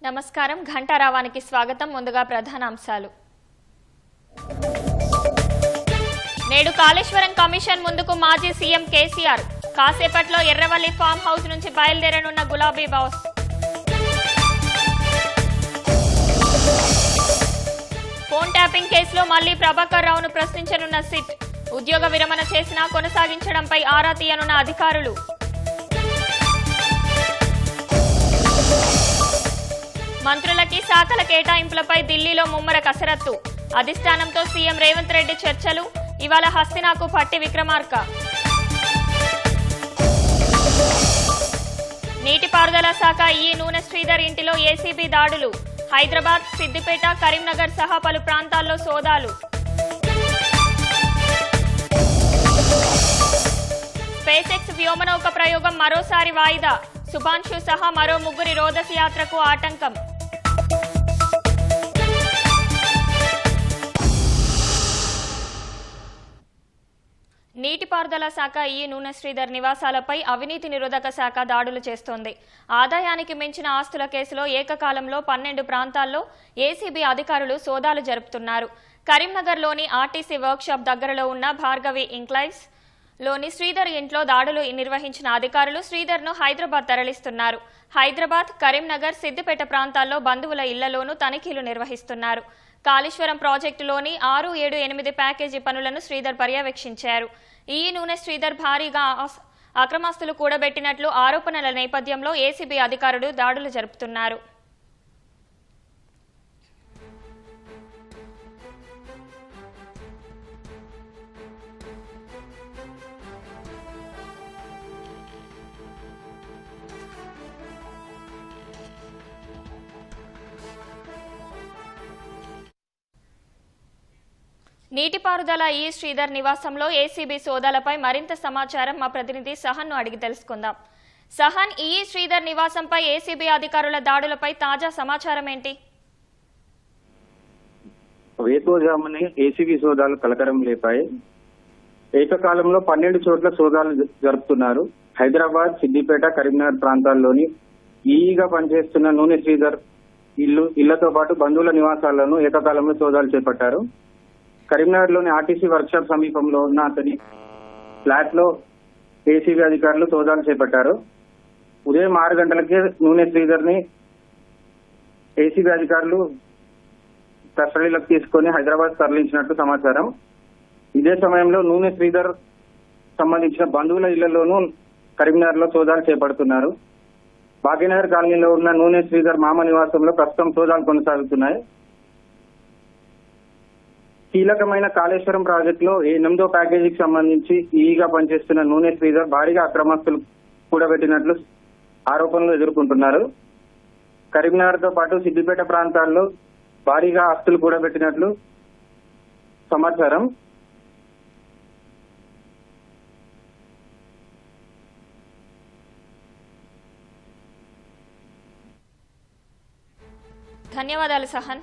నమస్కారం ఘంటారావానికి స్వాగతం. ముందుగా ప్రధాన అంశాలు. నేడు కాళేశ్వరం కమిషన్ ముందుకు మాజీ సీఎం కేసీఆర్. కాసేపట్లో ఎర్రవల్లి ఫామ్ హౌస్ నుంచి బయలుదేరనున్న గులాబీ బాస్. ఫోన్ ట్యాపింగ్ కేసులో మళ్లీ ప్రభాకర్ రావును ప్రశ్నించనున్న సిట్. ఉద్యోగ విరమణ చేసినా కొనసాగించడంపై ఆరా తీయనున్న అధికారులు. మంత్రులకి శాఖల కేటాయింపులపై ఢిల్లీలో ముమ్మర కసరత్తు. అధిష్టానంతో సీఎం రేవంత్ రెడ్డి చర్చలు. ఇవాళ హస్తినాకు పట్టి విక్రమార్క. నీటిపారుదల శాఖ ఈ నూనె శ్రీధర్ ఇంటిలో ఏసీబీ దాడులు. హైదరాబాద్, సిద్దిపేట, కరీంనగర్ సహా పలు ప్రాంతాల్లో సోదాలు. స్పేస్ ఎక్స్ వ్యోమనౌక ప్రయోగం మరోసారి వాయిదా. సుభాన్షు సహా మరో ముగ్గురి రోదసి యాత్రకు ఆటంకం. నీటిపారుదల శాఖ ఈ నూనె శ్రీధర్ నివాసాలపై అవినీతి నిరోధక శాఖ దాడులు చేస్తోంది. ఆదాయానికి మించిన ఆస్తుల కేసులో ఏకకాలంలో 12 ప్రాంతాల్లో ఏసీబీ అధికారులు సోదాలు జరుపుతున్నారు. కరీంనగర్లోని ఆర్టీసీ వర్క్షాప్ దగ్గరలో ఉన్న భార్గవి ఇంక్లైవ్స్ లోని శ్రీధర్ ఇంట్లో దాడులు నిర్వహించిన అధికారులు శ్రీధర్ను హైదరాబాద్ తరలిస్తున్నారు. హైదరాబాద్, కరీంనగర్, సిద్దిపేట ప్రాంతాల్లో బంధువుల ఇళ్లలోనూ తనిఖీలు నిర్వహిస్తున్నారు. కాళేశ్వరం ప్రాజెక్టులోని 6, 7, 8 ప్యాకేజీ పనులను శ్రీధర్ పర్యవేక్షించారు. ఈ నూనె శ్రీధర్ భారీగా అక్రమాస్తులు కూడబెట్టినట్లు ఆరోపణల నేపథ్యంలో ఏసీబీ అధికారులు దాడులు జరుపుతున్నారు. నీటిపారుదల ఈ శ్రీధర్ నివాసంలో ఏసీబీ సోదాలపై మరింత సమాచారం మా ప్రతినిధి సహన్ను అడిగి తెలుసుకుందాం. సహన్, ఈ శ్రీధర్ నివాసంపై ఏసీబీ అధికారుల దాడులపై తాజా సమాచారం ఏంటి? వేకోజామునే ఏసీబీ సోదాలు కలకరం లేపాయి. ఏకకాలంలో 12 చోట్ల సోదాలు జరుపుతున్నారు. హైదరాబాద్, సిద్దిపేట, కరీంనగర్ ప్రాంతాల్లోని ఈగా పనిచేస్తున్న నూనె శ్రీధర్ ఇళ్లతో పాటు బంధువుల నివాసాలను ఏకకాలంలో సోదాలు చేపట్టారు. కరీంనగర్ లోని ఆర్టీసీ వర్క్షాప్ సమీపంలో ఉన్న అతని ఫ్లాట్ లో ఏసీబీ అధికారులు సోదాలు చేపట్టారు. ఉదయం 6 గంటలకే నూనె శ్రీధర్ ని ఏసీబీ అధికారులు కస్టడీలోకి తీసుకుని హైదరాబాద్ తరలించినట్టు సమాచారం. ఇదే సమయంలో నూనె శ్రీధర్ సంబంధించిన బంధువుల ఇళ్లలోనూ కరీంనగర్ లో సోదాలు చేపడుతున్నారు. భాగ్యనగర్ కాలనీలో ఉన్న నూనె శ్రీధర్ మామ నివాసంలో ప్రస్తుతం సోదాలు కొనసాగుతున్నాయి. కీలకమైన కాళేశ్వరం ప్రాజెక్టులో 8వ ప్యాకేజీకి సంబంధించి ఈగా పనిచేస్తున్న నూనె శ్రీధర్ భారీగా అక్రమాస్తులు కూడబెట్టినట్లు ఆరోపణలు ఎదుర్కొంటున్నారు. కరీంనగర్ తో పాటు సిద్దిపేట ప్రాంతాల్లో భారీగా ఆస్తులు కూడబెట్టినట్లు సమాచారం. ధన్యవాదాలు సహన్.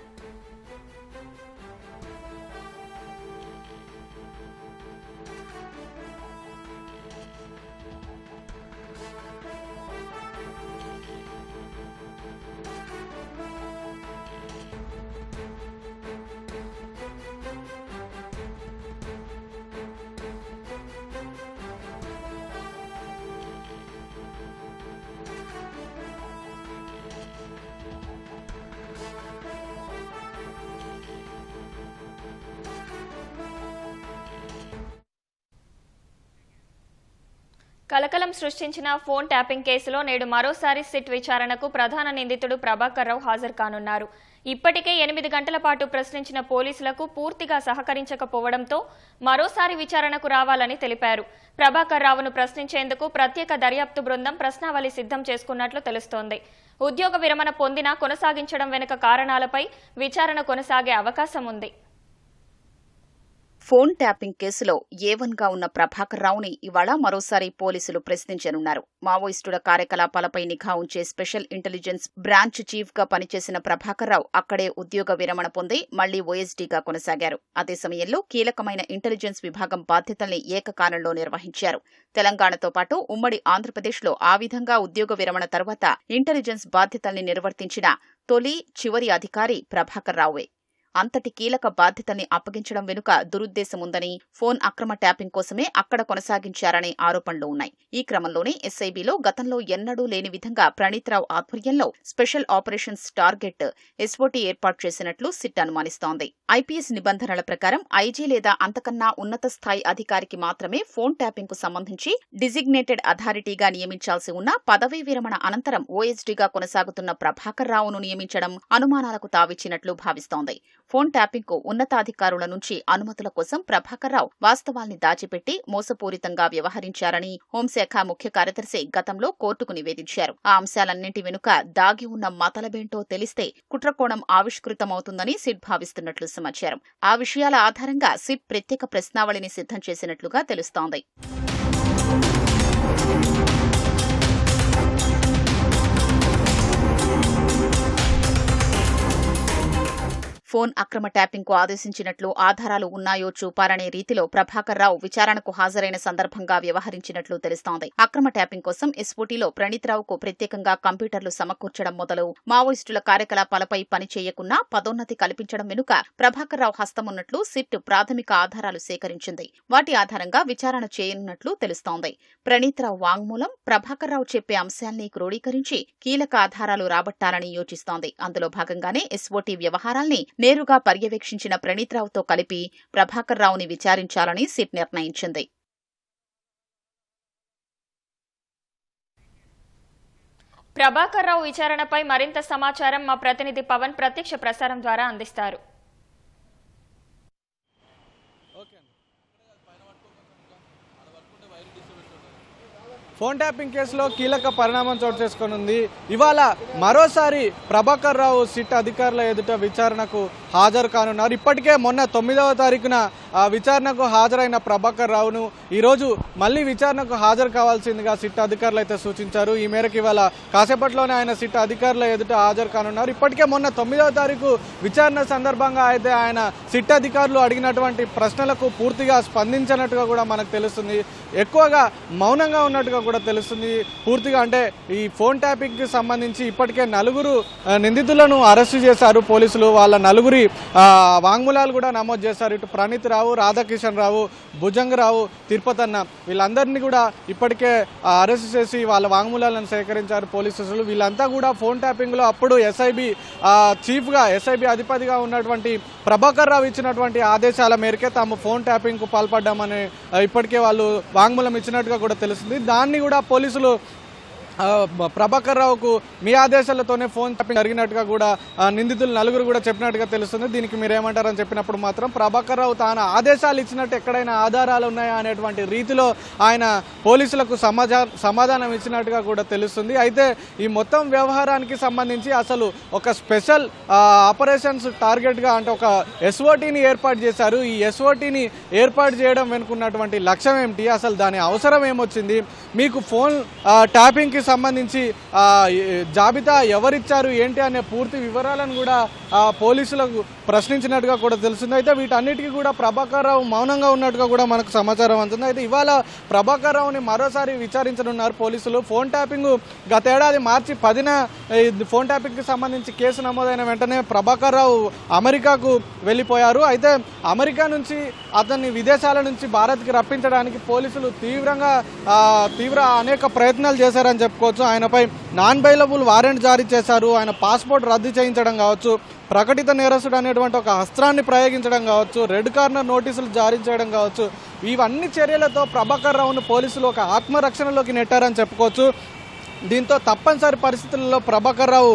కలకలం సృష్టించిన ఫోన్ ట్యాపింగ్ కేసులో నేడు మరోసారి సిట్ విచారణకు ప్రధాన నిందితుడు ప్రభాకర్ రావు హాజరు కానున్నారు. ఇప్పటికే 8 గంటల పాటు ప్రశ్నించిన పోలీసులకు పూర్తిగా సహకరించకపోవడంతో మరోసారి విచారణకు రావాలని తెలిపారు. ప్రభాకర్ రావును ప్రశ్నించేందుకు ప్రత్యేక దర్యాప్తు బృందం ప్రశ్నావళి సిద్ధం చేసుకున్నట్లు తెలుస్తోంది. ఉద్యోగ విరమణ పొందినా కొనసాగించడం వెనుక కారణాలపై విచారణ కొనసాగే అవకాశం ఉంది. ఫోన్ ట్యాపింగ్ కేసులో A1గా ఉన్న ప్రభాకర్ రావుని ఇవాళ మరోసారి పోలీసులు ప్రశ్నించనున్నారు. మావోయిస్టుల కార్యకలాపాలపై నిఘా ఉంచే స్పెషల్ ఇంటెలిజెన్స్ బ్రాంచ్ చీఫ్ గా పనిచేసిన ప్రభాకర్ రావు అక్కడే ఉద్యోగ విరమణ పొంది మళ్లీ OSDగా కొనసాగారు. అదే సమయంలో కీలకమైన ఇంటెలిజెన్స్ విభాగం బాధ్యతల్ని ఏకకాలంలో నిర్వహించారు. తెలంగాణతో పాటు ఉమ్మడి ఆంధ్రప్రదేశ్లో ఆ విధంగా ఉద్యోగ విరమణ తర్వాత ఇంటెలిజెన్స్ బాధ్యతల్ని నిర్వర్తించిన తొలి చివరి అధికారి ప్రభాకర్ రావువే. అంతటి కీలక బాధ్యతల్ని అప్పగించడం వెనుక దురుద్దేశముందని, ఫోన్ అక్రమ ట్యాపింగ్ కోసమే అక్కడ కొనసాగించారనే ఆరోపణలు ఉన్నాయి. ఈ క్రమంలోనే SIBలో గతంలో ఎన్నడూ లేని విధంగా ప్రణీత్రావు ఆధ్వర్యంలో స్పెషల్ ఆపరేషన్స్ టార్గెట్ SOT ఏర్పాటు చేసినట్లు సిట్ అనుమానిస్తోంది. IPS నిబంధనల ప్రకారం IG లేదా అంతకన్నా ఉన్నత స్థాయి అధికారికి మాత్రమే ఫోన్ ట్యాపింగ్ కు సంబంధించి డిజిగ్నేటెడ్ అథారిటీగా నియమించాల్సి ఉన్న పదవీ విరమణ అనంతరం OSDగా కొనసాగుతున్న ప్రభాకర్ రావును నియమించడం అనుమానాలకు తావిచ్చినట్లు భావిస్తోంది. ఫోన్ ట్యాపింగ్ కు ఉన్నతాధికారుల నుంచి అనుమతుల కోసం ప్రభాకర్ రావు వాస్తవాల్ని దాచిపెట్టి మోసపూరితంగా వ్యవహరించారని హోంశాఖ ముఖ్య కార్యదర్శి గతంలో కోర్టుకు నివేదించారు. ఆ అంశాలన్నింటి వెనుక దాగి ఉన్న మతలబేంటో తెలిస్తే కుట్రకోణం ఆవిష్కృతమవుతుందని సిట్ భావిస్తున్నట్లు సమాచారం. ఆ విషయాల ఆధారంగా సిట్ ప్రత్యేక ప్రశ్నావళిని సిద్ధం చేసినట్లుగా తెలుస్తోంది. ఫోన్ అక్రమ ట్యాపింగ్ కు ఆదేశించినట్లు ఆధారాలు ఉన్నాయో చూపారనే రీతిలో ప్రభాకర్ రావు విచారణకు హాజరైన సందర్భంగా వ్యవహరించినట్లు తెలుస్తోంది. అక్రమ ట్యాపింగ్ కోసం SOTలో ప్రణీత్రావుకు ప్రత్యేకంగా కంప్యూటర్లు సమకూర్చడం మొదలు మావోయిస్టుల కార్యకలాపాలపై పనిచేయకున్నా పదోన్నతి కల్పించడం వెనుక ప్రభాకర్ రావు హస్తమున్నట్లు సిట్ ప్రాథమిక ఆధారాలు సేకరించింది. వాటి ఆధారంగా విచారణ చేయనున్నట్లు తెలుస్తోంది. ప్రణీత్రావు వాంగ్మూలం ప్రభాకర్ రావు చెప్పే అంశాల్ని క్రోడీకరించి కీలక ఆధారాలు రాబట్టాలని యోచిస్తోంది. అందులో భాగంగానే SOT వ్యవహారాల్ని నేరుగా పర్యవేక్షించిన ప్రణీత్రావుతో కలిపి ప్రభాకర్ రావుని విచారించాలని సిట్ నిర్ణయించింది. ప్రభాకర్ రావు విచారణపై మరింత సమాచారం మా ప్రతినిధి పవన్ ప్రత్యక్ష ప్రసారం ద్వారా అందిస్తారు. ఫోన్ ట్యాపింగ్ కేసులో కీలక పరిణామం చోటు చేసుకొనుంది. ఇవాళ మరోసారి ప్రభాకర్ రావు సిట్ అధికారుల ఎదుట విచారణకు హాజరు కానున్నారు. ఇప్పటికే మొన్న 9వ తారీఖున విచారణకు హాజరైన ప్రభాకర్ రావును ఈరోజు మళ్లీ విచారణకు హాజరు కావాల్సిందిగా సిట్ అధికారులు అయితే సూచించారు. ఈ మేరకు ఇవాళ కాసేపట్లోనే ఆయన సిట్ అధికారుల ఎదుట హాజరు కానున్నారు. ఇప్పటికే మొన్న 9వ తారీఖు విచారణ సందర్భంగా అయితే ఆయన సిట్ అధికారులు అడిగినటువంటి ప్రశ్నలకు పూర్తిగా స్పందించినట్టుగా కూడా మనకు తెలుస్తుంది. ఎక్కువగా మౌనంగా ఉన్నట్టుగా కూడా తెలుస్తుంది. పూర్తిగా అంటే ఈ ఫోన్ ట్యాపింగ్ కి సంబంధించి ఇప్పటికే 4 నిందితులను అరెస్టు చేశారు పోలీసులు. వాళ్ళ 4 వాంగ్మూలాలు కూడా నమోదు చేశారు. ఇటు ప్రణీత్ రావు, రాధాకిషన్ రావు, భుజంగరావు, తిరుపతన్న వీళ్ళందరినీ కూడా ఇప్పటికే అరెస్టు చేసి వాళ్ళ వాంగ్మూలాలను సేకరించారు పోలీసులు. వీళ్ళంతా కూడా ఫోన్ ట్యాపింగ్ లో అప్పుడు SIB చీఫ్ గా SIB అధిపతిగా ఉన్నటువంటి ప్రభాకర్ రావు ఇచ్చినటువంటి ఆదేశాల మేరకే తాము ఫోన్ ట్యాపింగ్ కు పాల్పడ్డామని ఇప్పటికే వాళ్ళు వాంగ్మూలం ఇచ్చినట్టుగా కూడా తెలుస్తుంది. దాన్ని కూడా పోలీసులు ప్రభాకర్ రావుకు మీ ఆదేశాలతోనే ఫోన్ ట్యాపింగ్ జరిగినట్టుగా కూడా నిందితులు 4 కూడా చెప్పినట్టుగా తెలుస్తుంది. దీనికి మీరేమంటారని చెప్పినప్పుడు మాత్రం ప్రభాకర్ రావు తాను ఆదేశాలు ఇచ్చినట్టు ఎక్కడైనా ఆధారాలు ఉన్నాయా అనేటువంటి రీతిలో ఆయన పోలీసులకు సమాధానం ఇచ్చినట్టుగా కూడా తెలుస్తుంది. అయితే ఈ మొత్తం వ్యవహారానికి సంబంధించి అసలు ఒక స్పెషల్ ఆపరేషన్స్ టార్గెట్గా అంటే ఒక SOTని ఏర్పాటు చేశారు. ఈ SOTని ఏర్పాటు చేయడం వెనుకున్నటువంటి లక్ష్యం ఏమిటి, అసలు దాని అవసరం ఏమొచ్చింది, మీకు ఫోన్ ట్యాపింగ్కి సంబంధించి జాబితా ఎవరిచ్చారు ఏంటి అనే పూర్తి వివరాలను కూడా పోలీసులకు ప్రశ్నించినట్టుగా కూడా తెలుస్తుంది. అయితే వీటన్నిటికీ కూడా ప్రభాకర్ రావు మౌనంగా ఉన్నట్టుగా కూడా మనకు సమాచారం అందుతుంది. అయితే ఇవాళ ప్రభాకర్ రావుని మరోసారి విచారించనున్నారు పోలీసులు. ఫోన్ ట్యాపింగ్ గత ఏడాది మార్చి 10న ఫోన్ ట్యాపింగ్కి సంబంధించి కేసు నమోదైన వెంటనే ప్రభాకర్ రావు అమెరికాకు వెళ్ళిపోయారు. అయితే అమెరికా నుంచి అతన్ని విదేశాల నుంచి భారత్కి రప్పించడానికి పోలీసులు తీవ్ర అనేక ప్రయత్నాలు చేశారని చెప్పుకోవచ్చు. ఆయనపై నాన్ బెయిలబుల్ వారెంట్ జారీ చేశారు. ఆయన పాస్పోర్ట్ రద్దు చేయించడం కావచ్చు, ప్రకటిత నేరస్తుడు అనేటువంటి ఒక అస్త్రాన్ని ప్రయోగించడం కావచ్చు, రెడ్ కార్నర్ నోటీసులు జారీ చేయడం కావచ్చు, ఇవన్నీ చర్యలతో ప్రభాకర్ రావును పోలీసులు ఒక ఆత్మరక్షణలోకి నెట్టారని చెప్పుకోవచ్చు. దీంతో తప్పనిసరి పరిస్థితుల్లో ప్రభాకర్ రావు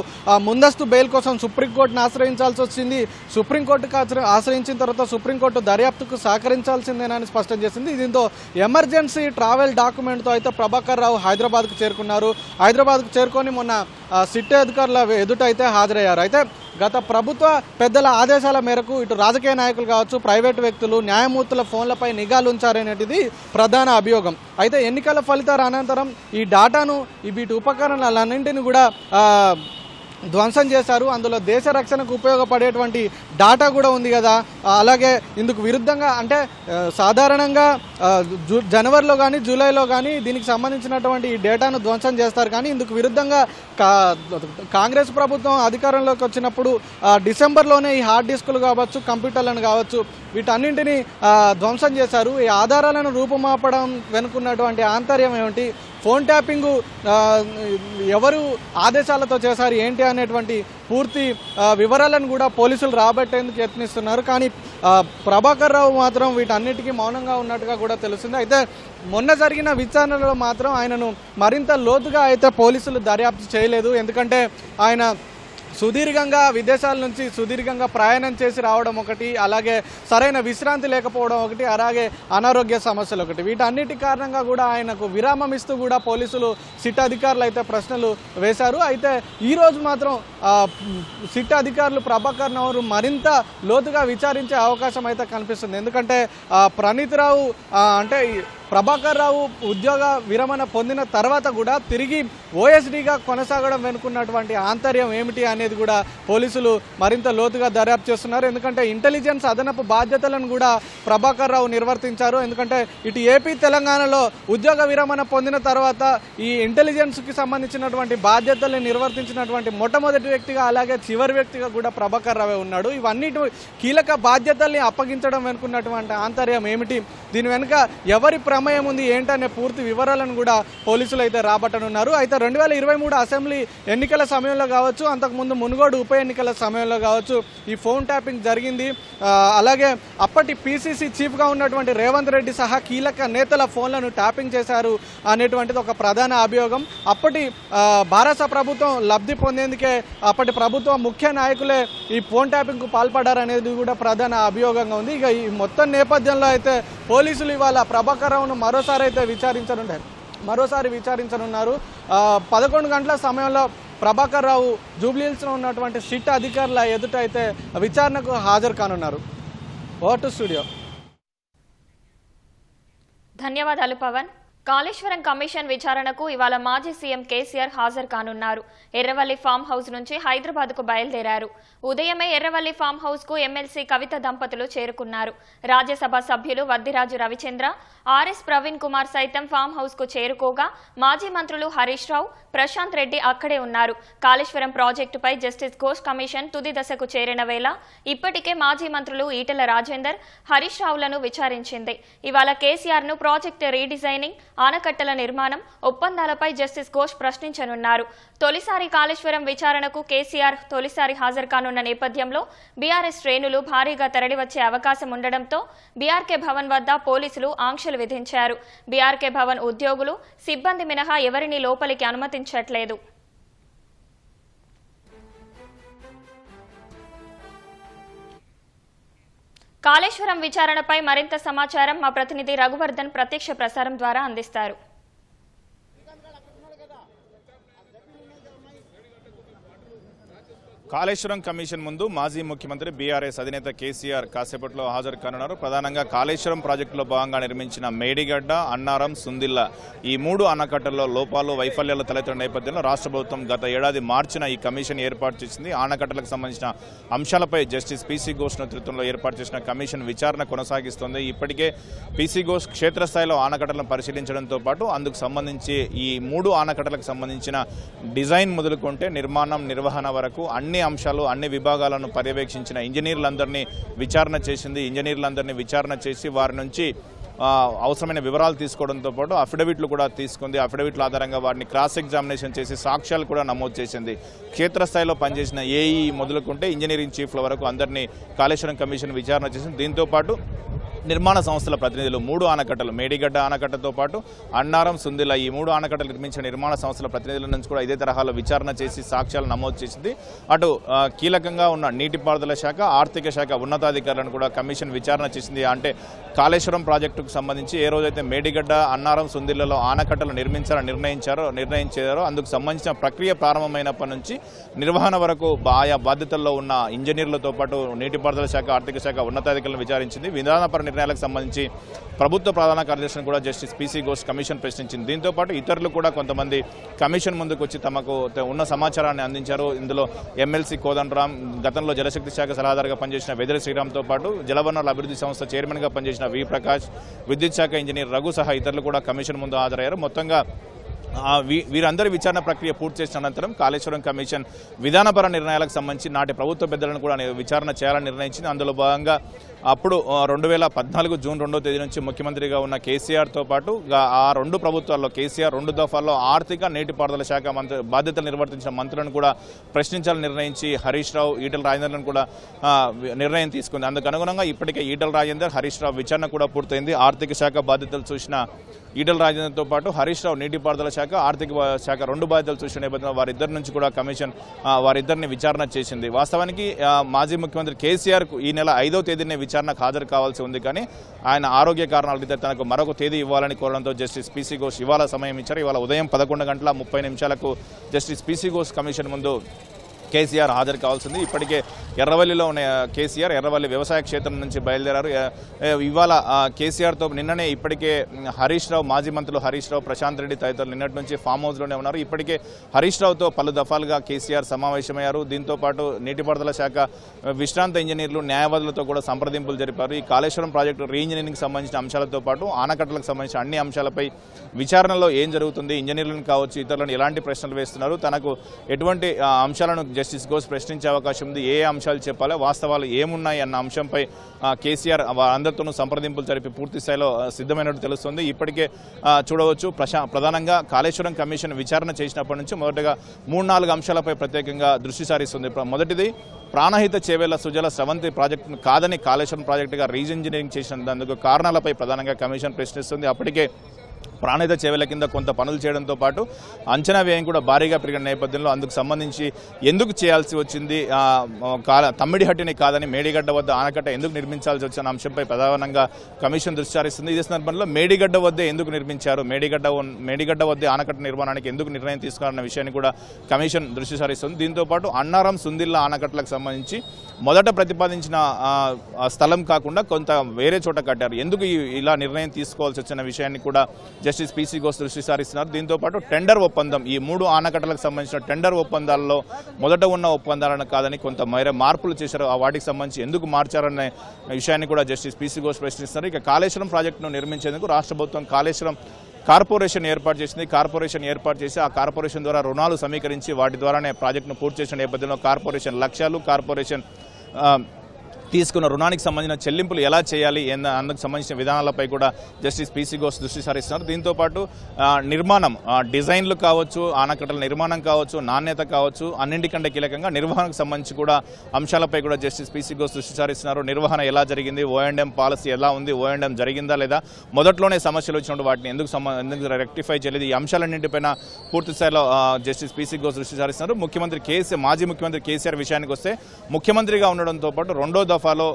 ముందస్తు బెయిల్ కోసం సుప్రీంకోర్టును ఆశ్రయించాల్సి వచ్చింది. సుప్రీంకోర్టుకు ఆశ్రయించిన తర్వాత సుప్రీంకోర్టు దర్యాప్తుకు సహకరించాల్సిందేనని స్పష్టం చేసింది. దీంతో ఎమర్జెన్సీ ట్రావెల్ డాక్యుమెంట్తో అయితే ప్రభాకర్ రావు హైదరాబాద్కు చేరుకున్నారు. హైదరాబాద్కు చేరుకొని మొన్న సిట్ అధికారుల ఎదుట అయితే హాజరయ్యారు. అయితే గత ప్రభుత్వ పెద్దల ఆదేశాల మేరకు ఇటు రాజకీయ నాయకులు కావచ్చు, ప్రైవేటు వ్యక్తులు, న్యాయమూర్తుల ఫోన్లపై నిఘాలు ఉంచారనేటిది ప్రధాన అభియోగం. అయితే ఎన్నికల ఫలితాల అనంతరం ఈ డాటాను వీటి ఉపకరణాలన్నింటినీ కూడా ధ్వంసం చేశారు. అందులో దేశ రక్షణకు ఉపయోగపడేటువంటి డాటా కూడా ఉంది కదా. అలాగే ఇందుకు విరుద్ధంగా అంటే సాధారణంగా జనవరిలో కానీ జూలైలో కానీ దీనికి సంబంధించినటువంటి ఈ డేటాను ధ్వంసం చేస్తారు. కానీ ఇందుకు విరుద్ధంగా కాంగ్రెస్ ప్రభుత్వం అధికారంలోకి వచ్చినప్పుడు డిసెంబర్లోనే ఈ హార్డ్ డిస్కులు కావచ్చు, కంప్యూటర్లను కావచ్చు, వీటన్నింటినీ ధ్వంసం చేశారు. ఈ ఆధారాలను రూపుమాపడం వెనుకున్నటువంటి ఆంతర్యం ఏమిటి, ఫోన్ ట్యాపింగ్ ఎవరు ఆదేశాలతో చేశారు ఏంటి అనేటువంటి పూర్తి వివరాలను కూడా పోలీసులు రాబట్టేందుకు యత్నిస్తున్నారు. కానీ ప్రభాకర్ రావు మాత్రం వీటన్నిటికీ మౌనంగా ఉన్నట్టుగా కూడా తెలుస్తుంది. అయితే మొన్న జరిగిన విచారణలో మాత్రం ఆయనను మరింత లోతుగా అయితే పోలీసులు దర్యాప్తు చేయలేదు. ఎందుకంటే ఆయన సుదీర్ఘంగా విదేశాల నుంచి సుదీర్ఘంగా ప్రయాణం చేసి రావడం ఒకటి, అలాగే సరైన విశ్రాంతి లేకపోవడం ఒకటి, అలాగే అనారోగ్య సమస్యలు ఒకటి, వీటన్నిటి కారణంగా కూడా ఆయనకు విరామం ఇస్తూ కూడా పోలీసులు సిట్ అధికారులు అయితే ప్రశ్నలు వేశారు. అయితే ఈరోజు మాత్రం సిట్ అధికారులు ప్రభాకర్ రావు మరింత లోతుగా విచారించే అవకాశం అయితే కనిపిస్తుంది. ఎందుకంటే ప్రణీత్ రావు అంటే ప్రభాకర్ రావు ఉద్యోగ విరమణ పొందిన తర్వాత కూడా తిరిగి ఓఎస్డీగా కొనసాగడం వెనుకున్నటువంటి ఆంతర్యం ఏమిటి అనేది కూడా పోలీసులు మరింత లోతుగా దర్యాప్తు చేస్తున్నారు. ఎందుకంటే ఇంటెలిజెన్స్ అదనపు బాధ్యతలను కూడా ప్రభాకర్ రావు నిర్వర్తించారు. ఎందుకంటే ఇటు ఏపీ తెలంగాణలో ఉద్యోగ విరమణ పొందిన తర్వాత ఈ ఇంటెలిజెన్స్కి సంబంధించినటువంటి బాధ్యతల్ని నిర్వర్తించినటువంటి మొట్టమొదటి వ్యక్తిగా, అలాగే చివరి వ్యక్తిగా కూడా ప్రభాకర్ రావే ఉన్నాడు. ఇవన్నీ కీలక బాధ్యతల్ని అప్పగించడం వెనుకున్నటువంటి ఆంతర్యం ఏమిటి, దీని వెనుక ఎవరి ప్రమేయం ఉంది ఏంటనే పూర్తి వివరాలను కూడా పోలీసులు అయితే రాబట్టనున్నారు. అయితే 2023 అసెంబ్లీ ఎన్నికల సమయంలో కావచ్చు, అంతకుముందు మునుగోడు ఉప ఎన్నికల సమయంలో కావచ్చు ఈ ఫోన్ ట్యాపింగ్ జరిగింది. అలాగే అప్పటి పీసీసీ చీఫ్గా ఉన్నటువంటి రేవంత్ రెడ్డి సహా కీలక నేతల ఫోన్లను ట్యాపింగ్ చేశారు అనేటువంటిది ఒక ప్రధాన అభియోగం. అప్పటి భారత ప్రభుత్వం లబ్ధి పొందేందుకే అప్పటి ప్రభుత్వ ముఖ్య నాయకులే ఈ ఫోన్ ట్యాపింగ్కు పాల్పడారనేది కూడా ప్రధాన అభియోగంగా ఉంది. ఇక ఈ మొత్తం నేపథ్యంలో అయితే పోలీసులు ఇవాళ ప్రభాకర్ రావును మరోసారి విచారించనున్నారు. 11 గంటల సమయంలో ప్రభాకర్ రావు జూబ్లీహిల్స్లో ఉన్నటువంటి సిట్ అధికారుల ఎదుట అయితే విచారణకు హాజరు కానున్నారు. Over to studio. ధన్యవాదాలు పవన్. కాళేశ్వరం కమిషన్ విచారణకు ఇవాళ మాజీ సీఎం కేసీఆర్ హాజరు కానున్నారు. ఎర్రవల్లి ఫామ్ హౌస్ నుంచి హైదరాబాద్కు బయలుదేరారు. ఉదయమే ఎర్రవల్లి ఫామ్ హౌస్ కు ఎమ్మెల్సీ కవిత దంపతులు చేరుకున్నారు. రాజ్యసభ సభ్యులు వద్దిరాజు రవిచంద్ర, ఆర్ఎస్ ప్రవీణ్ కుమార్ సైతం ఫామ్ హౌస్ కు చేరుకోగా మాజీ మంత్రులు హరీష్ రావు, ప్రశాంత్ రెడ్డి అక్కడే ఉన్నారు. కాళేశ్వరం ప్రాజెక్టుపై జస్టిస్ ఘోష్ కమిషన్ తుది దశకు చేరిన వేళ ఇప్పటికే మాజీ మంత్రులు ఈటెల రాజేందర్, హరీష్ రావులను విచారించింది. ఇవాళ కేసీఆర్ ను ప్రాజెక్టు రీడిజైనింగ్, ఆనకట్టల నిర్మాణం, ఒప్పందాలపై జస్టిస్ ఘోష్ ప్రశ్నించనున్నారు. తొలిసారి కాళేశ్వరం విచారణకు కేసీఆర్ తొలిసారి హాజరు కానున్న నేపథ్యంలో బీఆర్ఎస్ శ్రేణులు భారీగా తరలివచ్చే అవకాశం ఉండడంతో బీఆర్కే భవన్ వద్ద పోలీసులు ఆంక్షలు విధించారు. బీఆర్కే భవన్ ఉద్యోగులు, సిబ్బంది మినహా ఎవరిని లోపలికి అనుమతించట్లేదు. కాళేశ్వరం విచారణపై మరింత సమాచారం మా ప్రతినిధి రఘువర్ధన్ ప్రత్యక్ష ప్రసారం ద్వారా అందిస్తారు. కాళేశ్వరం కమిషన్ ముందు మాజీ ముఖ్యమంత్రి బీఆర్ఎస్ అధినేత కేసీఆర్ కాసేపట్లో హాజరు కానున్నారు. ప్రధానంగా కాళేశ్వరం ప్రాజెక్టులో భాగంగా నిర్మించిన మేడిగడ్డ, అన్నారం, సుందిల్ల ఈ 3 ఆనకట్టల్లో లోపాలు, వైఫల్యాలు తలెత్తిన నేపథ్యంలో రాష్ట్ర ప్రభుత్వం గత ఏడాది మార్చిన ఈ కమిషన్ ఏర్పాటు చేసింది. ఆనకట్టలకు సంబంధించిన అంశాలపై జస్టిస్ పీసీ ఘోష్ నేతృత్వంలో ఏర్పాటు చేసిన కమిషన్ విచారణ కొనసాగిస్తోంది. ఇప్పటికే పీసీ ఘోష్ క్షేత్రస్థాయిలో ఆనకట్టలను పరిశీలించడంతో పాటు అందుకు సంబంధించి ఈ 3 ఆనకట్టలకు సంబంధించిన డిజైన్ మొదలుకుంటే నిర్మాణం, నిర్వహణ వరకు అన్ని అంశాలు, అన్ని విభాగాలను పర్యవేక్షించిన ఇంజనీర్లందరినీ విచారణ చేసింది. ఇంజనీర్లందరినీ విచారణ చేసి వారి నుంచి అవసరమైన వివరాలు తీసుకోవడంతో పాటు అఫిడవిట్లు కూడా తీసుకుంది. అఫిడవిట్ల ఆధారంగా వారిని క్రాస్ ఎగ్జామినేషన్ చేసి సాక్ష్యాలు కూడా నమోదు చేసింది. క్షేత్రస్థాయిలో పనిచేసిన ఏఈ మొదలుకుంటే ఇంజనీరింగ్ చీఫ్ల వరకు అందరినీ కాళేశ్వరం కమిషన్ విచారణ చేసింది. దీంతో పాటు నిర్మాణ సంస్థల ప్రతినిధులు 3 ఆనకట్టలు మేడిగడ్డ ఆనకట్టతో పాటు అన్నారం సుందిల్ల ఈ 3 ఆనకట్టలు నిర్మించిన నిర్మాణ సంస్థల ప్రతినిధుల నుంచి కూడా ఇదే తరహాలో విచారణ చేసి సాక్ష్యాలు నమోదు చేసింది. అటు కీలకంగా ఉన్న నీటిపారుదల శాఖ, ఆర్థిక శాఖ ఉన్నతాధికారులను కూడా కమిషన్ విచారణ చేసింది. అంటే కాళేశ్వరం ప్రాజెక్టుకు సంబంధించి ఏ రోజైతే మేడిగడ్డ, అన్నారం, సుందిల్లలో ఆనకట్టలు నిర్ణయించారో అందుకు సంబంధించిన ప్రక్రియ ప్రారంభమైనప్పటి నుంచి నిర్వహణ వరకు ఆయా బాధ్యతల్లో ఉన్న ఇంజనీర్లతో పాటు నీటిపారుదల శాఖ, ఆర్థిక శాఖ ఉన్నతాధికారులను విచారించింది. విధానపర నిర్ణయాలకు సంబంధించి ప్రభుత్వ ప్రధాన కార్యదర్శిని కూడా జస్టిస్ పీసీ ఘోష్ కమిషన్ ప్రశ్నించింది. దీంతో పాటు ఇతరులు కూడా కొంతమంది కమిషన్ ముందుకు వచ్చి తమకు ఉన్న సమాచారాన్ని అందించారు. ఇందులో ఎమ్మెల్సీ కోదండరాం, గతంలో జలశక్తి శాఖ సలహాదారుగా పనిచేసిన వెదిరి శ్రీరామ్తో పాటు జలవనరుల అభివృద్ధి సంస్థ చైర్మన్గా పనిచేసిన వి ప్రకాష్, విద్యుత్ శాఖ ఇంజనీర్ రఘు సహా ఇతరులు కూడా కమిషన్ ముందు హాజరయ్యారు. మొత్తంగా వీరందరి విచారణ ప్రక్రియ పూర్తి చేసిన అనంతరం కాళేశ్వరం కమిషన్ విధానపర నిర్ణయాలకు సంబంధించి నాటి ప్రభుత్వ పెద్దలను కూడా విచారణ చేయాలని నిర్ణయించింది. అందులో భాగంగా అప్పుడు 2014 జూన్ 2వ తేదీ నుంచి ముఖ్యమంత్రిగా ఉన్న కేసీఆర్తో పాటు ఆ 2 ప్రభుత్వాల్లో కేసీఆర్ 2 దఫాల్లో ఆర్థిక నీటిపారుదల శాఖ మంత్రి బాధ్యతలు నిర్వర్తించిన మంత్రులను కూడా ప్రశ్నించాలని నిర్ణయించి హరీష్ రావు, ఈటెల రాజేందర్లను కూడా నిర్ణయం తీసుకుంది. అందుకు అనుగుణంగా ఇప్పటికే ఈటెల రాజేందర్, హరీష్ రావు విచారణ కూడా పూర్తయింది. ఆర్థిక శాఖ బాధ్యతలు చూసిన ఈటెల రాజేందర్తో పాటు హరీష్ రావు నీటిపారుదల శాఖ, ఆర్థిక శాఖ 2 బాధ్యతలు చూసిన నేపథ్యంలో వారిద్దరి నుంచి కూడా కమిషన్ వారిద్దరిని విచారణ చేసింది. వాస్తవానికి మాజీ ముఖ్యమంత్రి కేసీఆర్కు ఈ నెల 5వ తేదీనే విచారణకు హాజరు కావాల్సి ఉంది. కానీ ఆయన ఆరోగ్య కారణాల రీత్యా తనకు మరొక తేదీ ఇవ్వాలని కోరడంతో జస్టిస్ పీసీ ఘోష్ ఇవాళ సమయం ఇచ్చారు. ఇవాళ ఉదయం 11:30 జస్టిస్ పీసీ ఘోష్ కమిషన్ ముందు కేసీఆర్ హాజరు కావాల్సింది. ఇప్పటికే ఎర్రవల్లిలో ఉన్న కేసీఆర్ ఎర్రవల్లి వ్యవసాయ క్షేత్రం నుంచి బయలుదేరారు. ఇవాళ కేసీఆర్తో నిన్ననే ఇప్పటికే హరీష్ రావు, మాజీ మంత్రులు హరీష్ రావు, ప్రశాంత్ రెడ్డి తదితరులు నిన్నటి నుంచి ఫామ్ హౌస్లోనే ఉన్నారు. ఇప్పటికే హరీష్ రావుతో పలు దఫాలుగా కేసీఆర్ సమావేశమయ్యారు. దీంతో పాటు నీటిపారుదల శాఖ విశ్రాంత ఇంజనీర్లు, న్యాయవాదులతో కూడా సంప్రదింపులు జరిపారు. ఈ కాళేశ్వరం ప్రాజెక్టు రీఇంజనీరింగ్ సంబంధించిన అంశాలతో పాటు ఆనకట్టలకు సంబంధించిన అన్ని అంశాలపై విచారణలో ఏం జరుగుతుంది, ఇంజనీర్లను కావచ్చు ఇతరులను ఎలాంటి ప్రశ్నలు వేస్తున్నారు, తనకు ఎటువంటి అంశాలను జస్టిస్ ఘోష్ ప్రశ్నించే అవకాశం ఉంది, ఏ అంశాలు చెప్పాలో, వాస్తవాలు ఏమున్నాయి అన్న అంశంపై కేసీఆర్ అందరితోనూ సంప్రదింపులు జరిపి పూర్తి స్థాయిలో సిద్ధమైనట్టు తెలుస్తుంది. ఇప్పటికే చూడవచ్చు ప్రధానంగా కాళేశ్వరం కమిషన్ విచారణ చేసినప్పటి నుంచి మొదటగా 3-4 అంశాలపై ప్రత్యేకంగా దృష్టి సారిస్తుంది. మొదటిది ప్రాణహిత చేవేళ్ల సుజల స్రవంతి ప్రాజెక్టును కాదని కాళేశ్వరం ప్రాజెక్టుగా రీఇంజనీరింగ్ చేసినందుకు కారణాలపై ప్రధానంగా కమిషన్ ప్రశ్నిస్తుంది. అప్పటికే ప్రాణహిత చేవేళ్ల కింద కొంత పనులు చేయడంతో పాటు అంచనా వ్యయం కూడా భారీగా పెరిగిన నేపథ్యంలో అందుకు సంబంధించి ఎందుకు చేయాల్సి వచ్చింది, తమ్మిడిహట్టిని కాదని మేడిగడ్డ వద్ద ఆనకట్ట ఎందుకు నిర్మించాల్సి వచ్చిన అంశంపై ప్రధానంగా కమిషన్ దృష్టి సారిస్తుంది. ఇదే సందర్భంలో మేడిగడ్డ వద్దే ఎందుకు నిర్మించారు, మేడిగడ్డ వద్దే ఆనకట్ట నిర్మాణానికి ఎందుకు నిర్ణయం తీసుకున్నారన్న విషయాన్ని కూడా కమిషన్ దృష్టి సారిస్తుంది. దీంతో పాటు అన్నారం, సుందిల్ల ఆనకట్టలకు సంబంధించి మొదట ప్రతిపాదించిన స్థలం కాకుండా కొంత వేరే చోట కట్టారు, ఎందుకు ఇలా నిర్ణయం తీసుకోవాల్సి వచ్చిన విషయాన్ని కూడా జస్టిస్ పీసీ ఘోష్ దృష్టి సారిస్తున్నారు. దీంతో పాటు టెండర్ ఒప్పందం, ఈ 3 ఆనకట్టలకు సంబంధించిన టెండర్ ఒప్పందాల్లో మొదట ఉన్న ఒప్పందాలను కాదని కొంత మేర మార్పులు చేశారు, వాటికి సంబంధించి ఎందుకు మార్చారనే విషయాన్ని కూడా జస్టిస్ పీసీ ఘోష్ ప్రశ్నిస్తున్నారు. ఇక కాళేశ్వరం ప్రాజెక్టును నిర్మించేందుకు రాష్ట్ర ప్రభుత్వం కాళేశ్వరం కార్పొరేషన్ ఏర్పాటు చేసింది. కార్పొరేషన్ ఏర్పాటు చేసి ఆ కార్పొరేషన్ ద్వారా రుణాలు సమీకరించి వాటి ద్వారానే ప్రాజెక్టును పూర్తి చేసిన నేపథ్యంలో కార్పొరేషన్ లక్ష్యాలు, కార్పొరేషన్ తీసుకున్న రుణానికి సంబంధించిన చెల్లింపులు ఎలా చేయాలి అందుకు సంబంధించిన విధానాలపై కూడా జస్టిస్ పీసీ ఘోష్ దృష్టి సారిస్తున్నారు. దీంతోపాటు నిర్మాణం, డిజైన్లు కావచ్చు, ఆనకట్టల నిర్మాణం కావచ్చు, నాణ్యత కావచ్చు, అన్నింటికంటే కీలకంగా నిర్వహణకు సంబంధించి కూడా అంశాలపై కూడా జస్టిస్ పీసీ ఘోష్ దృష్టి సారిస్తున్నారు. నిర్వహణ ఎలా జరిగింది, O&M పాలసీ ఎలా ఉంది, O&M జరిగిందా లేదా, మొదట్లోనే సమస్యలు వచ్చినప్పుడు వాటిని ఎందుకు రెక్టిఫై చేయలేదు, ఈ అంశాలన్నింటిపైన పూర్తి స్థాయిలో జస్టిస్ పీసీ ఘోష్ దృష్టి సారిస్తున్నారు. మాజీ ముఖ్యమంత్రి కేసీఆర్ విషయానికి వస్తే ముఖ్యమంత్రిగా ఉండడంతో పాటు 2వ దఫాలో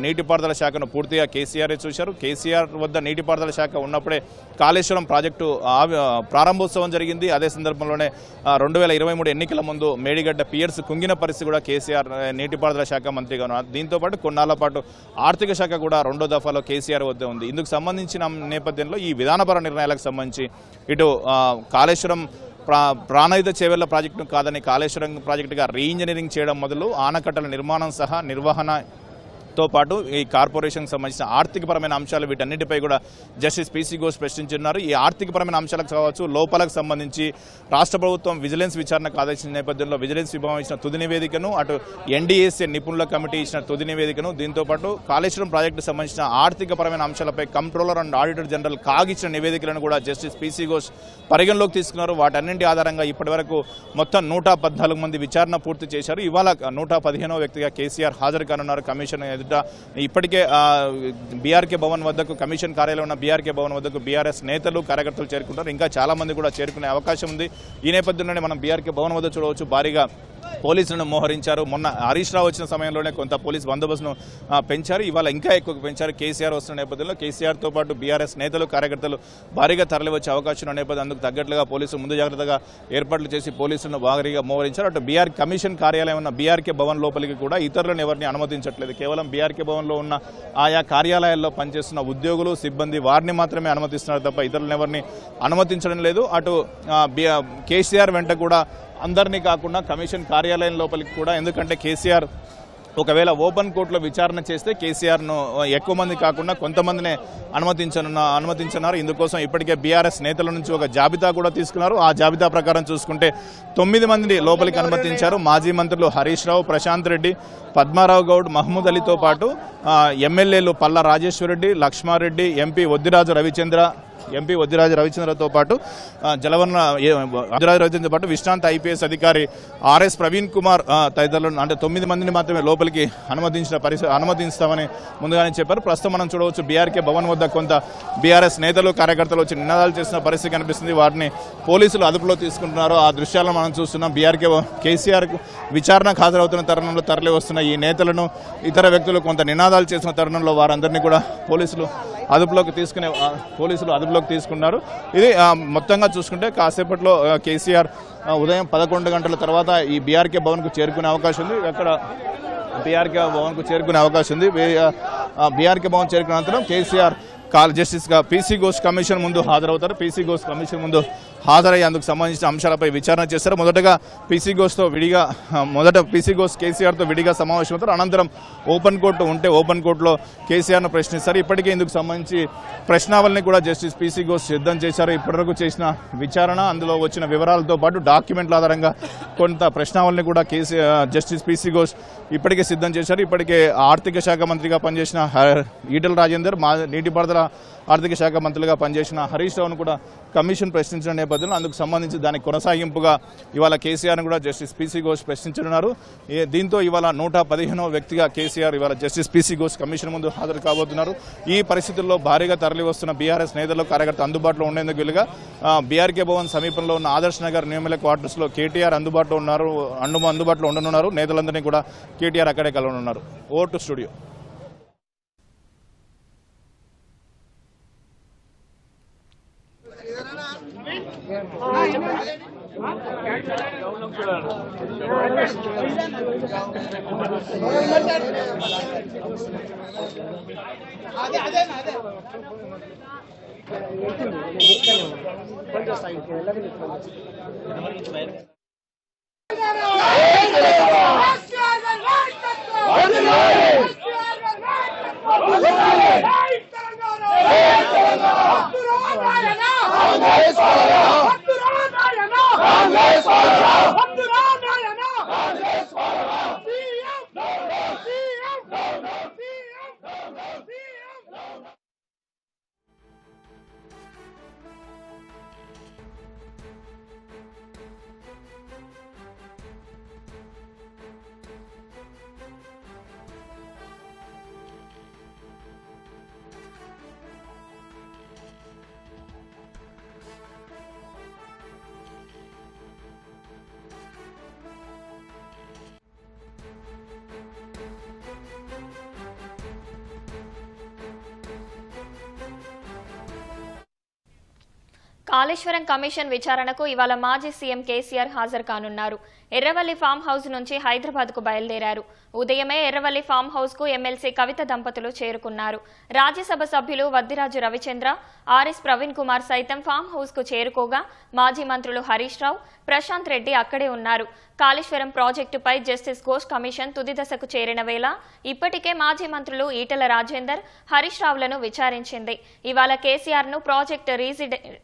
నీటిపారుదల శాఖను పూర్తిగా కేసీఆర్ చూశారు. కేసీఆర్ వద్ద నీటిపారుదల శాఖ ఉన్నప్పుడే కాళేశ్వరం ప్రాజెక్టు ప్రారంభోత్సవం జరిగింది. అదే సందర్భంలోనే 2023 ఎన్నికల ముందు మేడిగడ్డ పియర్స్ కుంగిన పరిస్థితి కూడా కేసీఆర్ నీటిపారుదల శాఖ మంత్రిగా ఉన్నారు. దీంతో పాటు కొన్నాళ్ల పాటు ఆర్థిక శాఖ కూడా 2వ దఫాలో కేసీఆర్ వద్ద ఉంది. ఇందుకు సంబంధించిన నేపథ్యంలో ఈ విధానపర నిర్ణయాలకు సంబంధించి ఇటు కాళేశ్వరం ప్రాణహిత చేవేళ్ల ప్రాజెక్టును కాదని కాళేశ్వరం ప్రాజెక్టుగా రీఇంజనీరింగ్ చేయడం మొదలు ఆనకట్టల నిర్మాణం సహా నిర్వహణతో పాటు ఈ కార్పొరేషన్కి సంబంధించిన ఆర్థికపరమైన అంశాలు వీటన్నిటిపై కూడా జస్టిస్ పీసీ ఘోష్ ప్రశ్నించున్నారు. ఈ ఆర్థికపరమైన అంశాలకు కావచ్చు, లోపాలకు సంబంధించి రాష్ట్ర ప్రభుత్వం విజిలెన్స్ విచారణకు ఆదేశించిన నేపథ్యంలో విజిలెన్స్ విభాగం ఇచ్చిన తుది నివేదికను, అటు ఎన్డీఏసీ నిపుణుల కమిటీ ఇచ్చిన తుది నివేదికను, దీంతోపాటు కాళేశ్వరం ప్రాజెక్టుకు సంబంధించిన ఆర్థికపరమైన అంశాలపై comptroller and auditor general CAG ఇచ్చిన నివేదికలను కూడా జస్టిస్ పీసీ ఘోష్ పరిగణలోకి తీసుకున్నారు. వాటన్నింటి ఆధారంగా ఇప్పటివరకు మొత్తం 114 మంది విచారణ పూర్తి చేశారు. ఇవాళ 115వ వ్యక్తిగా కేసీఆర్ హాజరు కానున్నారు కమిషన్ ఎదుట. ఎదుట ఇప్పటికే బీఆర్కే భవన్ వద్దకు కమిషన్ కార్యాలయం ఉన్న బీఆర్కే భవన్ వద్దకు బీఆర్ఎస్ నేతలు కార్యకర్తలు చేరుకుంటారు. ఇంకా చాలా మంది కూడా చేరుకునే అవకాశం ఉంది. ఈ నేపథ్యంలోనే మనం బీఆర్కే భవన్ వద్ద చూడవచ్చు భారీగా పోలీసులను మోహరించారు. మొన్న హరీష్ రావు వచ్చిన సమయంలోనే కొంత పోలీస్ బందోబస్తును పెంచారు. ఇవాళ ఇంకా ఎక్కువ పెంచారు. కేసీఆర్ వస్తున్న నేపథ్యంలో కేసీఆర్తో పాటు బీఆర్ఎస్ నేతలు కార్యకర్తలు భారీగా తరలివచ్చే అవకాశం ఉన్న నేపథ్యం అందుకు తగ్గట్లుగా పోలీసులు ముందు జాగ్రత్తగా ఏర్పాట్లు చేసి పోలీసులను భారీగా మోహరించారు. అటు బీఆర్ కమిషన్ కార్యాలయం ఉన్న బీఆర్కే భవన్ లోపలికి కూడా ఇతరులను ఎవరిని అనుమతించట్లేదు. కేవలం బీఆర్కే భవన్లో ఉన్న ఆయా కార్యాలయాల్లో పనిచేస్తున్న ఉద్యోగులు సిబ్బంది వారిని మాత్రమే అనుమతిస్తున్నారు తప్ప ఇతరులను ఎవరిని అనుమతించడం లేదు. అటు కేసీఆర్ వెంట కూడా అందరినీ కాకుండా కమిషన్ కార్యాలయం లోపలికి కూడా, ఎందుకంటే కేసీఆర్ ఒకవేళ ఓపెన్ కోర్టులో విచారణ చేస్తే కేసీఆర్ను ఎక్కువ మంది కాకుండా కొంతమందినే అనుమతించన్నారు. ఇందుకోసం ఇప్పటికే బీఆర్ఎస్ నేతల నుంచి ఒక జాబితా కూడా తీసుకున్నారు. ఆ జాబితా ప్రకారం చూసుకుంటే 9 మందిని లోపలికి అనుమతించారు. మాజీ మంత్రులు హరీష్ రావు, ప్రశాంత్ రెడ్డి, పద్మారావు గౌడ్, మహమూద్ అలీతో పాటు ఎమ్మెల్యేలు పల్లా రాజేశ్వరరెడ్డి, లక్ష్మారెడ్డి, ఎంపీ వద్దిరాజు రవిచంద్రతో పాటు రవిచంద్రతో పాటు విశ్రాంత ఐపీఎస్ అధికారి ఆర్ఎస్ ప్రవీణ్ కుమార్ తదితరులను అంటే 9 మందిని మాత్రమే లోపలికి అనుమతిస్తామని ముందుగానే చెప్పారు. ప్రస్తుతం మనం చూడవచ్చు బీఆర్కే భవన్ వద్ద కొంత బీఆర్ఎస్ నేతలు కార్యకర్తలు వచ్చి నినాదాలు చేసిన పరిస్థితి కనిపిస్తుంది. వారిని పోలీసులు అదుపులో తీసుకుంటున్నారు. ఆ దృశ్యాలను మనం చూస్తున్నాం. బీఆర్కే కేసీఆర్ విచారణకు హాజరవుతున్న తరుణంలో తరలి వస్తున్న ఈ నేతలను ఇతర వ్యక్తులు కొంత నినాదాలు చేసిన తరుణంలో వారందరినీ కూడా పోలీసులు అదుపులోకి తీసుకున్నారు. ఇది మొత్తంగా చూసుకుంటే కాసేపట్లో కేసీఆర్ ఉదయం 11 గంటల తర్వాత ఈ బీఆర్కే భవన్కు చేరుకునే అవకాశం ఉంది. బీఆర్కే భవన్కు చేరుకునే అవకాశం ఉంది. బీఆర్కే భవన్ చేరుకున్న అనంతరం కేసీఆర్ జస్టిస్గా పీసీ ఘోష్ కమిషన్ ముందు హాజరవుతారు. పీసీ ఘోష్ కమిషన్ ముందు హాజరయ్యి అందుకు సంబంధించిన అంశాలపై విచారణ చేస్తారు. మొదట పీసీ ఘోష్ కేసీఆర్తో విడిగా సమావేశమవుతారు. అనంతరం ఓపెన్ కోర్టు ఉంటే ఓపెన్ కోర్టులో కేసీఆర్ను ప్రశ్నిస్తారు. ఇప్పటికే ఇందుకు సంబంధించి ప్రశ్నావళిని కూడా జస్టిస్ పీసీ ఘోష్ సిద్ధం చేశారు. ఇప్పటివరకు చేసిన విచారణ, అందులో వచ్చిన వివరాలతో పాటు డాక్యుమెంట్ల ఆధారంగా కొంత ప్రశ్నావళిని కూడా జస్టిస్ పీసీ ఘోష్ ఇప్పటికే సిద్ధం చేశారు. ఇప్పటికే ఆర్థిక శాఖ మంత్రిగా పనిచేసిన ఈటెల రాజేందర్, నీటిపారుదల ఆర్థిక శాఖ మంత్రులుగా పనిచేసిన హరీష్ రావును కూడా కమిషన్ ప్రశ్నించిన నేపథ్యంలో అందుకు సంబంధించి దానికి కొనసాగింపుగా ఇవాళ కేసీఆర్ను కూడా జస్టిస్ పీసీ ఘోష్ ప్రశ్నించనున్నారు. దీంతో ఇవాళ 115వ వ్యక్తిగా కేసీఆర్ ఇవాళ జస్టిస్ పీసీ ఘోష్ కమిషన్ ముందు హాజరు కాబోతున్నారు. ఈ పరిస్థితుల్లో భారీగా తరలి వస్తున్న బీఆర్ఎస్ నేతలు కార్యకర్త అందుబాటులో ఉండేందుకు వీలుగా బీఆర్కే భవన్ సమీపంలో ఉన్న ఆదర్శ్ నగర్ న్యూమెల క్వార్టర్స్లో కేటీఆర్ అందుబాటులో ఉండనున్నారు. నేతలందరినీ కూడా కేటీఆర్ అక్కడే కలవనున్నారు. Over to studio. Kaleshwaram commission విచారణకు ఇవాళ మాజీ సీఎం కేసీఆర్ హాజరు కానున్నారు. ఎర్రవల్లి ఫామ్ హౌస్ నుంచి హైదరాబాద్కు బయలుదేరారు. ఉదయమే ఎర్రవల్లి ఫామ్ హౌస్ కు ఎమ్మెల్సీ కవిత దంపతులు చేరుకున్నారు. రాజ్యసభ సభ్యులు వద్దిరాజు రవిచంద్ర, ఆర్ఎస్ ప్రవీణ్ కుమార్ సైతం ఫామ్ హౌస్ కు చేరుకోగా మాజీ మంత్రులు హరీష్ రావు, ప్రశాంత్ రెడ్డి అక్కడే ఉన్నారు. కాళేశ్వరం ప్రాజెక్టుపై జస్టిస్ ఘోష్ కమిషన్ తుది దశకు చేరిన వేళ ఇప్పటికే మాజీ మంత్రులు ఈటెల రాజేందర్, హరీష్ రావులను విచారించింది. ఇవాళ కేసీఆర్ ను ప్రాజెక్టు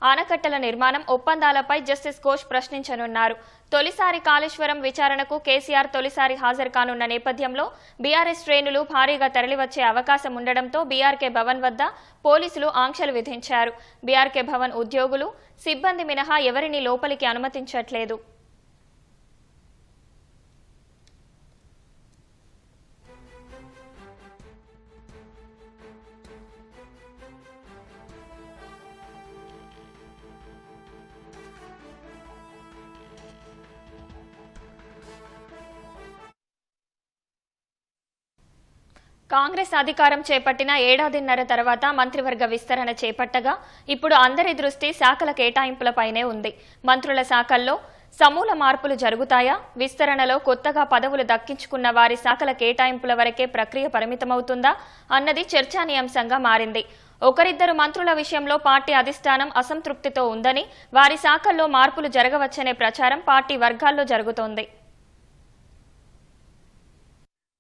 ఆనకట్టల నిర్మాణం ఒప్పందాలపై జస్టిస్ ఘోష్ ప్రశ్నించనున్నారు. తొలిసారి కాళేశ్వరం విచారణకు కేసీఆర్ తొలిసారి హాజరు కానున్న నేపథ్యంలో బీఆర్ఎస్ శ్రేణులు భారీగా తరలివచ్చే అవకాశం ఉండడంతో బీఆర్కే భవన్ వద్ద పోలీసులు ఆంక్షలు విధించారు. బీఆర్కే భవన్ ఉద్యోగులు, సిబ్బంది మినహా ఎవరిని లోపలికి అనుమతించట్లేదు. కాంగ్రెస్ అధికారం చేపట్టిన ఏడాదిన్నర తర్వాత మంత్రివర్గ విస్తరణ చేపట్టగా ఇప్పుడు అందరి దృష్టి శాఖల కేటాయింపులపైనే ఉంది. మంత్రుల శాఖల్లో సమూల మార్పులు జరుగుతాయా? విస్తరణలో కొత్తగా పదవులు దక్కించుకున్న వారి శాఖల కేటాయింపుల వరకే ప్రక్రియ పరిమితమవుతుందా అన్నది చర్చానీయాంశంగా మారింది. ఒకరిద్దరు మంత్రుల విషయంలో పార్టీ అధిష్టానం అసంతృప్తితో ఉందని, వారి శాఖల్లో మార్పులు జరగవచ్చనే ప్రచారం పార్టీ వర్గాల్లో జరుగుతోంది.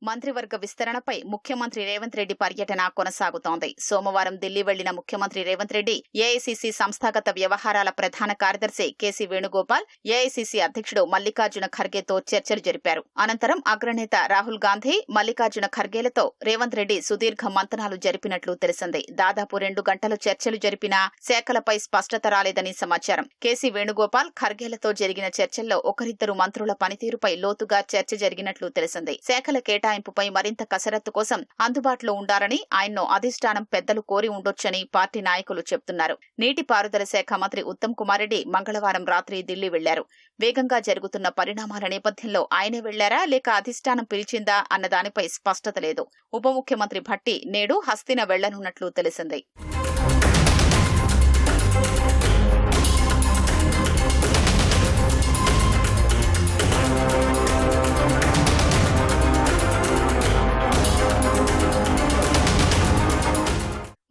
మంత్రివర్గ విస్తరణపై ముఖ్యమంత్రి రేవంత్ రెడ్డి పర్యటన కొనసాగుతోంది. సోమవారం ఢిల్లీ వెళ్లిన ముఖ్యమంత్రి రేవంత్ రెడ్డి ఏఐసీసీ సంస్థాగత వ్యవహారాల ప్రధాన కార్యదర్శి కేసీ వేణుగోపాల్, ఏఐసీసీ అధ్యక్షుడు మల్లికార్జున ఖర్గేతో చర్చలు జరిపారు. అనంతరం అగ్రనేత రాహుల్ గాంధీ, మల్లికార్జున ఖర్గేలతో రేవంత్ రెడ్డి సుదీర్ఘ మంతనాలు జరిపినట్లు తెలిసింది. దాదాపు 2 గంటలు చర్చలు జరిపినా శాఖలపై స్పష్టత రాలేదని సమాచారం. కేసీ వేణుగోపాల్, ఖర్గేలతో జరిగిన చర్చల్లో ఒకరిద్దరు మంత్రుల పనితీరుపై లోతుగా చర్చ జరిగినట్లు తెలిసింది. శాఖల కేటాయింపుపై మరింత కసరత్తు కోసం అందుబాటులో ఉండాలని ఆయన్ను అధిష్టానం పెద్దలు కోరి ఉండొచ్చని పార్టీ నాయకులు చెబుతున్నారు. నీటిపారుదల శాఖ మంత్రి ఉత్తమ్ కుమార్ రెడ్డి మంగళవారం రాత్రి ఢిల్లీ వెళ్లారు. వేగంగా జరుగుతున్న పరిణామాల నేపథ్యంలో ఆయనే వెళ్లారా లేక అధిష్టానం పిలిచిందా అన్న దానిపై స్పష్టత లేదు. ఉప ముఖ్యమంత్రి భట్టి నేడు హస్తిన వెళ్లనున్నట్లు తెలిసింది.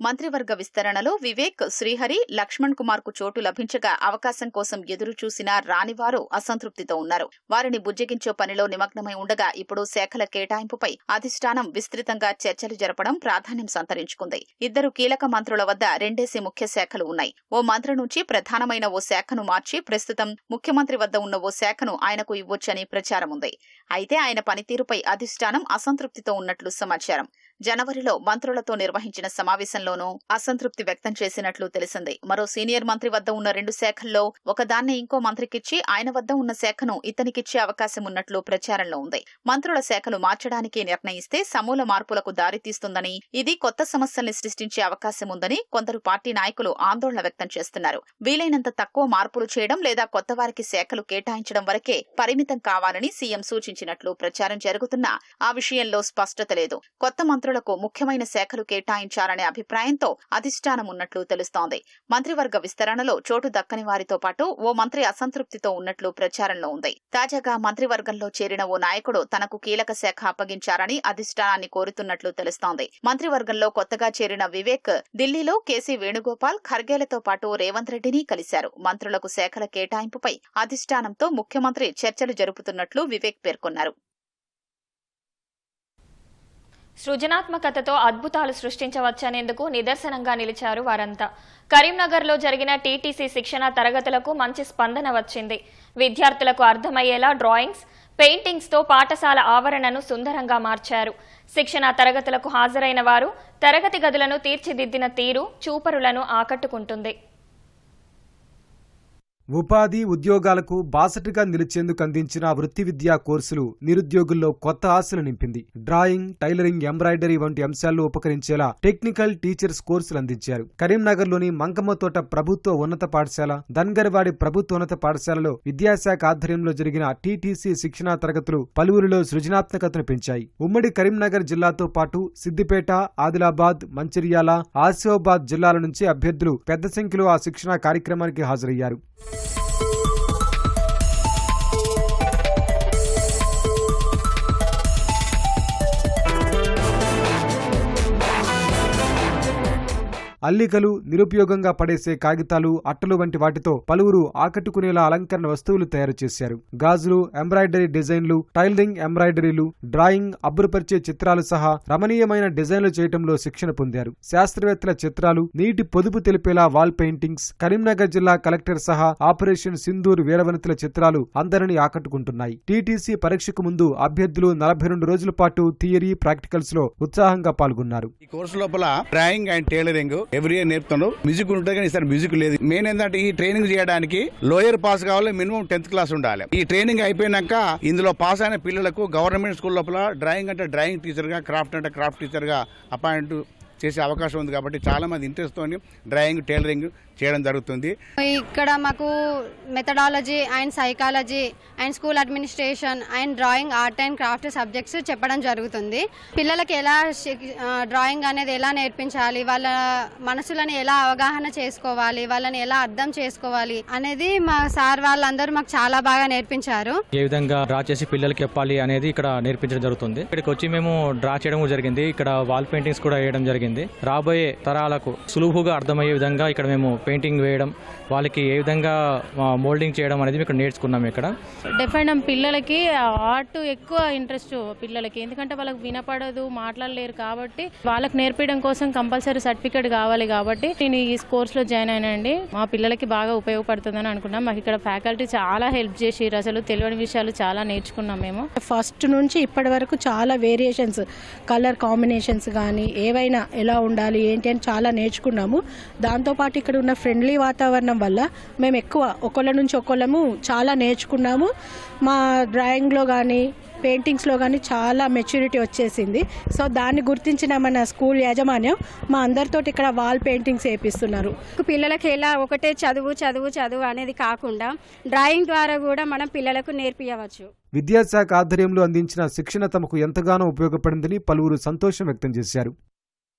మంత్రివర్గ విస్తరణలో వివేక్, శ్రీహరి, లక్ష్మణ్ కుమార్ కు చోటు లభించగా అవకాశం కోసం ఎదురు చూసినా రానివారు అసంతృప్తితో ఉన్నారు. వారిని బుజ్జగించే పనిలో నిమగ్నమై ఉండగా ఇప్పుడు శాఖల కేటాయింపుపై అధిష్టానం విస్తృతంగా చర్చలు జరపడం ప్రాధాన్యం సంతరించుకుంది. ఇద్దరు కీలక మంత్రుల వద్ద 2 ముఖ్య శాఖలు ఉన్నాయి. ఓ మంత్రి నుంచి ప్రధానమైన ఓ శాఖను మార్చి ప్రస్తుతం ముఖ్యమంత్రి వద్ద ఉన్న ఓ శాఖను ఆయనకు ఇవ్వొచ్చని ప్రచారం ఉంది. అయితే ఆయన పనితీరుపై అధిష్టానం అసంతృప్తితో ఉన్నట్లు సమాచారం. జనవరిలో మంత్రులతో నిర్వహించిన సమావేశంలోనూ అసంతృప్తి వ్యక్తం చేసినట్లు తెలిసింది. మరో సీనియర్ మంత్రి వద్ద ఉన్న 2 శాఖల్లో ఒకదాన్ని ఇంకో మంత్రికిచ్చి ఆయన వద్ద ఉన్న శాఖను ఇతనికిచ్చే అవకాశం ఉన్నట్లు ప్రచారంలో ఉంది. మంత్రుల శాఖలు మార్చడానికి నిర్ణయిస్తే సమూల మార్పులకు దారితీస్తుందని, ఇది కొత్త సమస్యల్ని సృష్టించే అవకాశం ఉందని కొందరు పార్టీ నాయకులు ఆందోళన వ్యక్తం చేస్తున్నారు. వీలైనంత తక్కువ మార్పులు చేయడం లేదా కొత్త వారికి శాఖలు కేటాయించడం వరకే పరిమితం కావాలని సీఎం సూచించినట్లు ప్రచారం జరుగుతున్నా ఆ విషయంలో స్పష్టత లేదు. కొత్త మంత్రులకు ముఖ్యమైన శాఖలు కేటాయించాలనే అభిప్రాయంతో అధిష్టానం ఉన్నట్లు తెలుస్తోంది. మంత్రివర్గ విస్తరణలో చోటు దక్కని వారితో పాటు ఓ మంత్రి అసంతృప్తితో ఉన్నట్లు ప్రచారంలో ఉంది. తాజాగా మంత్రివర్గంలో చేరిన ఓ నాయకుడు తనకు కీలక శాఖ అప్పగించారని అధిష్టానాన్ని కోరుతున్నట్లు తెలుస్తోంది. మంత్రివర్గంలో కొత్తగా చేరిన వివేక్ ఢిల్లీలో కేసీ వేణుగోపాల్, ఖర్గేలతో పాటు రేవంత్ రెడ్డిని కలిశారు. మంత్రులకు శాఖల కేటాయింపుపై అధిష్టానంతో ముఖ్యమంత్రి చర్చలు జరుపుతున్నట్లు వివేక్ పేర్కొన్నారు. సృజనాత్మకతతో అద్భుతాలు సృష్టించవచ్చనేందుకు నిదర్శనంగా నిలిచారు వారంతా. కరీంనగర్లో జరిగిన టీటీసీ శిక్షణ తరగతులకు మంచి స్పందన వచ్చింది. విద్యార్థులకు అర్థమయ్యేలా డ్రాయింగ్స్, పెయింటింగ్స్తో పాఠశాల ఆవరణను సుందరంగా మార్చారు. శిక్షణ తరగతులకు హాజరైన వారు తరగతి గదులను తీర్చిదిద్దిన తీరు చూపరులను ఆకట్టుకుంటుంది. ఉపాధి, ఉద్యోగాలకు బాసటగా నిలిచేందుకు అందించిన వృత్తి విద్యా కోర్సులు నిరుద్యోగుల్లో కొత్త ఆశలు నింపింది. డ్రాయింగ్, టైలరింగ్, ఎంబ్రాయిడరీ వంటి అంశాల్లో ఉపకరించేలా టెక్నికల్ టీచర్స్ కోర్సులు అందించారు. కరీంనగర్లోని మంకమ్మతోట ప్రభుత్వ ఉన్నత పాఠశాల, ధన్గర్వాడి ప్రభుత్వోన్నత పాఠశాలలో విద్యాశాఖ ఆధ్వర్యంలో జరిగిన టీటీసీ శిక్షణా తరగతులు పలువురిలో సృజనాత్మకతను పెంచాయి. ఉమ్మడి కరీంనగర్ జిల్లాతో పాటు సిద్దిపేట, ఆదిలాబాద్, మంచిర్యాల, ఆసిఫాబాద్ జిల్లాల నుంచి అభ్యర్థులు పెద్ద సంఖ్యలో ఆ శిక్షణా కార్యక్రమానికి హాజరయ్యారు. అల్లికలు, నిరుపయోగంగా పడేసే కాగితాలు, అట్టలు వంటి వాటితో పలువురు ఆకట్టుకునేలా అలంకరణ వస్తువులు తయారు చేశారు. గాజులు, ఎంబ్రాయిడరీ డిజైన్లు, టైలరింగ్, ఎంబ్రాయిడరీలు, డ్రాయింగ్, అబ్బురపరిచే చిత్రాలు సహా రమణీయమైన డిజైన్లు చేయడంలో శిక్షణ పొందారు. శాస్త్రవేత్తల చిత్రాలు, నీటి పొదుపు తెలిపేలా వాల్ పెయింటింగ్స్, కరీంనగర్ జిల్లా కలెక్టర్ సహా ఆపరేషన్ సింధూర్ వీరవనితల చిత్రాలు అందరినీ ఆకట్టుకుంటున్నాయి. టీటీసీ పరీక్షకు ముందు అభ్యర్థులు 42 రోజుల పాటు థియరీ, ప్రాక్టికల్స్ లో ఉత్సాహంగా పాల్గొన్నారు. ఈ కోర్సు లోపల drawing and tailoring every year నేర్పుతాను. మ్యూజిక్ ఉంటుంది కానీ ఈసారి మ్యూజిక్ లేదు. మెయిన్ ఏంటంటే ఈ ట్రైనింగ్ చేయడానికి లోయర్ పాస్ కావాలి, మినిమం 10th క్లాస్ ఉండాలి. ఈ ట్రైనింగ్ అయిపోయినాక ఇందులో పాస్ అయిన పిల్లలకు గవర్నమెంట్ స్కూల్ లోపల డ్రాయింగ్ అంటే డ్రాయింగ్ టీచర్ గా, క్రాఫ్ట్ అంటే క్రాఫ్ట్ టీచర్ గా అపాయింట్ చేసే అవకాశం ఉంది. కాబట్టి చాలా మంది ఇంట్రెస్ట్ తోని డ్రాయింగ్, టైలరింగ్ చేయడం జరుగుతుంది. ఇక్కడ మాకు methodology and psychology and school administration and drawing, art and craft subjects చెప్పడం జరుగుతుంది. పిల్లలకి ఎలా డ్రాయింగ్ అనేది ఎలా నేర్పించాలి, వాళ్ళ మనసులను ఎలా అవగాహన చేసుకోవాలి, వాళ్ళని ఎలా అర్థం చేసుకోవాలి అనేది మా సార్ వాళ్ళందరూ మాకు చాలా బాగా నేర్పించారు. ఏ విధంగా డ్రా చేసి పిల్లలకి చెప్పాలి అనేది ఇక్కడ నేర్పించడం జరుగుతుంది. ఇక్కడికి వచ్చి మేము డ్రా చేయడం జరిగింది. ఇక్కడ వాల్ పెయింటింగ్స్ కూడా వేయడం జరిగింది. రాబోయే తరాలకు సులువుగా అర్థమయ్యే విధంగా ఇక్కడ మేము పెయింటింగ్ వేయడం, వాళ్ళకి ఏ విధంగా మోల్డింగ్ చేయడం అనేది ఇక్కడ నేర్చుకున్నాం. ఇక్కడ డెఫినెట్ పిల్లలకి ఆర్ట్ ఎక్కువ ఇంట్రెస్ట్ పిల్లలకి, ఎందుకంటే వాళ్ళకి వినపడదు, మాట్లాడలేరు కాబట్టి వాళ్ళకి నేర్పించడం కోసం కంపల్సరీ సర్టిఫికేట్ కావాలి. కాబట్టి నేను ఈ కోర్సులో జాయిన్ అయినండి. మా పిల్లలకి బాగా ఉపయోగపడుతుందని అనుకున్నాం. మాకు ఇక్కడ ఫ్యాకల్టీ చాలా హెల్ప్ చేసి అసలు తెలియని విషయాలు చాలా నేర్చుకున్నాం. మేము ఫస్ట్ నుంచి ఇప్పటి వరకు చాలా వేరియేషన్స్, కలర్ కాంబినేషన్స్ కానీ ఏవైనా ఎలా ఉండాలి ఏంటి అని చాలా నేర్చుకున్నాము. దాంతోపాటు ఇక్కడ ఉన్న ఫ్రెండ్లీ వాతావరణం వల్ల మేము ఎక్కువ ఒకళ్ళ నుంచి ఒకళ్ళము చాలా నేర్చుకున్నాము. మా డ్రాయింగ్లో కానీ పెయింటింగ్స్లో కానీ చాలా మెచ్యూరిటీ వచ్చేసింది. సో దాన్ని గుర్తించిన మన స్కూల్ యాజమాన్యం మా అందరితో ఇక్కడ వాల్ పెయింటింగ్స్ వేపిస్తున్నారు. పిల్లలకి ఎలా ఒకటే చదువు చదువు చదువు అనేది కాకుండా డ్రాయింగ్ ద్వారా కూడా మనం పిల్లలకు నేర్పించవచ్చు. విద్యాశాఖ ఆధ్వర్యంలో అందించిన శిక్షణ తమకు ఎంతగానో ఉపయోగపడిందని పలువురు సంతోషం వ్యక్తం చేశారు.